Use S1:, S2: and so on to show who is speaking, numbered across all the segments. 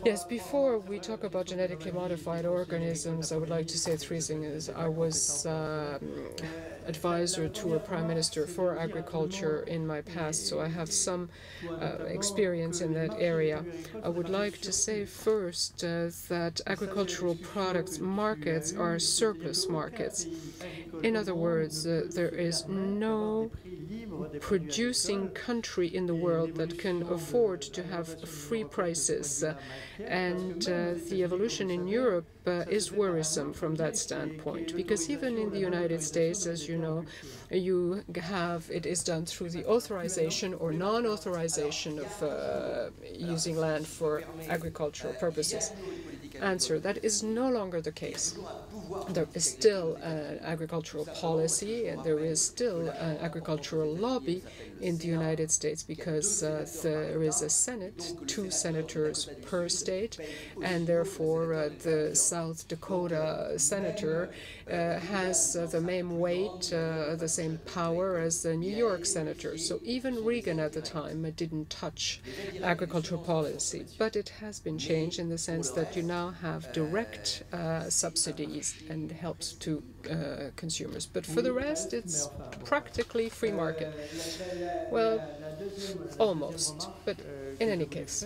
S1: Yes, before we talk about genetically modified organisms, I would like to say three things. I was advisor to a prime minister for agriculture in my past, so I have some experience in that area. I would like to say first that agricultural products markets are surplus markets. In other words, there is no producing country in the world that can afford to have free prices. And the evolution in Europe is worrisome from that standpoint, because even in the United States, as you know, it is done through the authorization or non-authorization of using land for agricultural purposes. Answer: that is no longer the case. There is still an agricultural policy, and there is still an agricultural lobby in the United States, because there is a Senate, 2 senators per state, and therefore the South Dakota senator has the same weight, the same power as the New York senator. So even Reagan at the time didn't touch agricultural policy, but it has been changed in the sense that you now have direct subsidies and helps to consumers. But for the rest, it's practically free market. Well, almost, but in any case.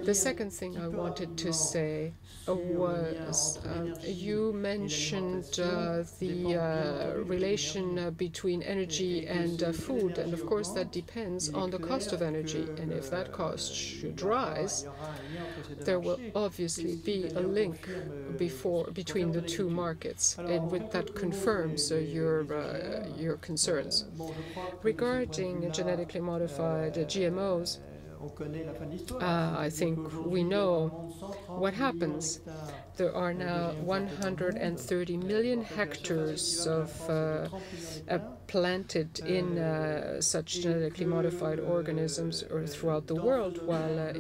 S1: The second thing I wanted to say was you mentioned the relation between energy and food, and of course that depends on the cost of energy, and if that cost should rise, there will obviously be a link between the two markets, and that confirms your concerns. Regarding genetically modified GMOs, I think we know what happens. There are now 130 million hectares of planted in such genetically modified organisms throughout the world, while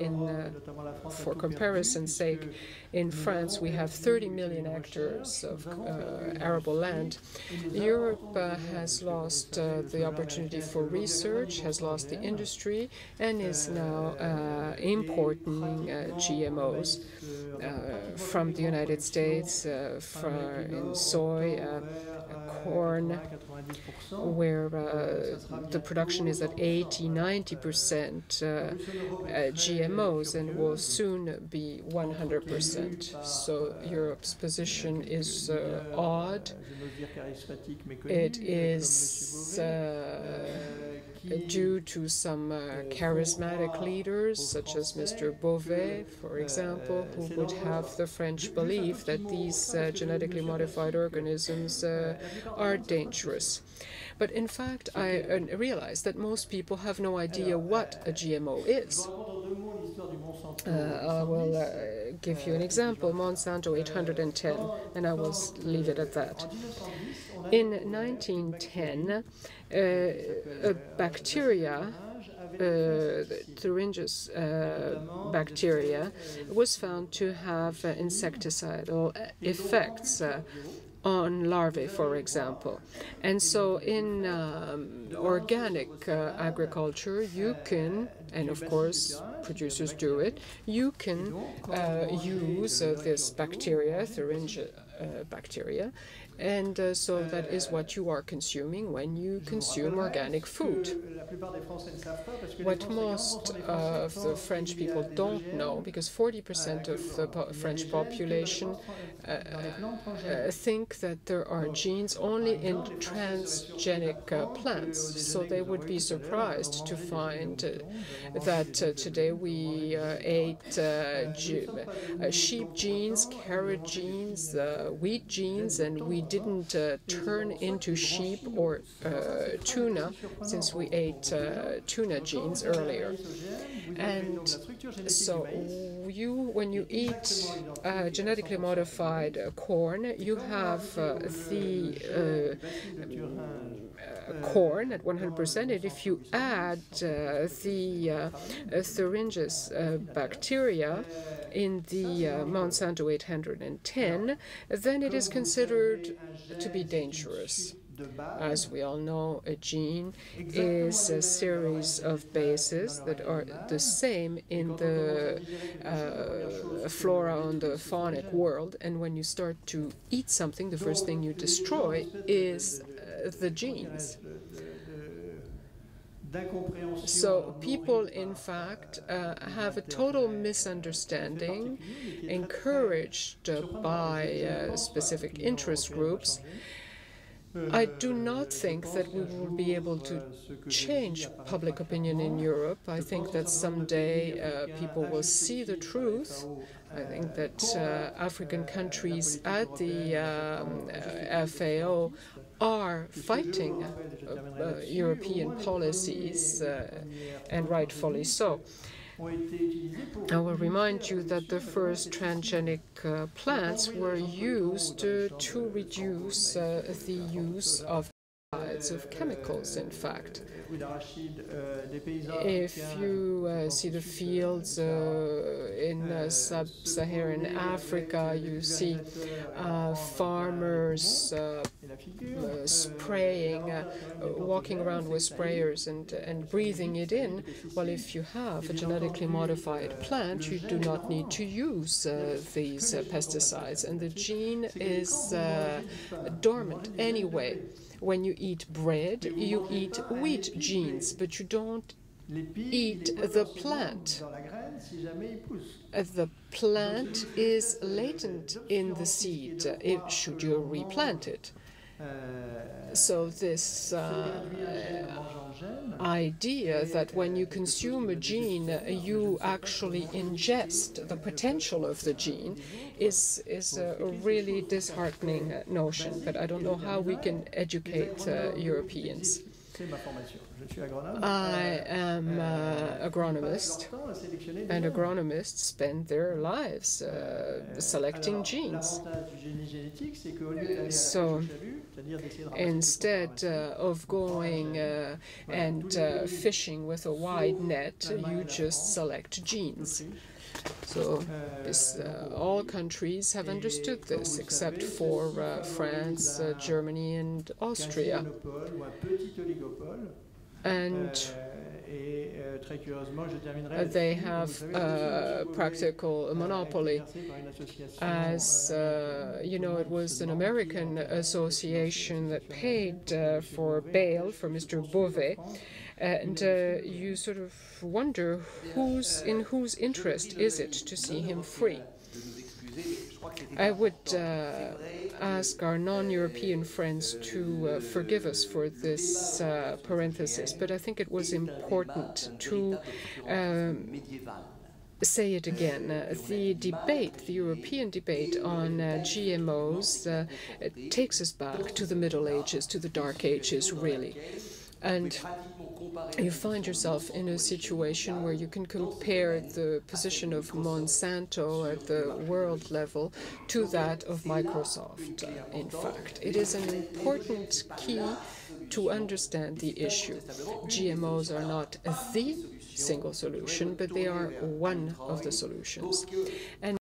S1: for comparison's sake, in France we have 30 million hectares of arable land. Europe has lost the opportunity for research, has lost the industry, and is now importing GMOs from the United States, in soy, corn, where the production is at 80–90% GMOs and will soon be 100%. So Europe's position is odd. It is due to some charismatic leaders, such as Mr. Beauvais, for example, who would have the French belief that these genetically modified organisms are dangerous. But in fact, I realize that most people have no idea what a GMO is. I will give you an example, Monsanto 810, and I will leave it at that. In 1910, a bacteria, the Thuringius bacteria, was found to have insecticidal effects on larvae, for example. And so in organic agriculture, you can, and of course producers do it, you can use this bacteria, Thuringia bacteria, and so that is what you are consuming when you consume organic food. What most of the French people don't know, because 40% of the French population think that there are genes only in transgenic plants, so they would be surprised to find that today we ate sheep genes, carrot genes, wheat genes, and we didn't turn into sheep or tuna, since we ate tuna genes earlier. And so when you eat genetically modified corn, you have the corn at 100%, and if you add the Thuringius bacteria in the Monsanto 810, then it is considered to be dangerous. As we all know, a gene is a series of bases that are the same in the flora and the faunic world, and when you start to eat something, the first thing you destroy is the genes. So people, in fact, have a total misunderstanding, encouraged by specific interest groups. I do not think that we will be able to change public opinion in Europe. I think that someday people will see the truth. I think that African countries at the FAO are fighting European policies, and rightfully so. I will remind you that the first transgenic plants were used to reduce the use of pesticides, of chemicals, in fact. If you see the fields in sub-Saharan Africa, you see farmers spraying, walking around with sprayers and breathing it in. Well, if you have a genetically modified plant, you do not need to use these pesticides, and the gene is dormant anyway. When you eat bread, you eat wheat genes, but you don't eat the plant. The plant is latent in the seed, should you replant it. So this idea that when you consume a gene, you actually ingest the potential of the gene is a really disheartening notion. But I don't know how we can educate Europeans. I am an agronomist, and agronomists spend their lives selecting genes. So instead of going and fishing with a wide net, you just select genes. So all countries have understood this, except for France, Germany, and Austria. And they have practical monopoly. As you know, it was an American association that paid for bail for Mr. Beauvais. And you sort of wonder in whose interest is it to see him free. I would ask our non-European friends to forgive us for this parenthesis, but I think it was important to say it again. The debate, the European debate on GMOs takes us back to the Middle Ages, to the Dark Ages, really. And you find yourself in a situation where you can compare the position of Monsanto at the world level to that of Microsoft, in fact. It is an important key to understand the issue. GMOs are not the single solution, but they are one of the solutions. And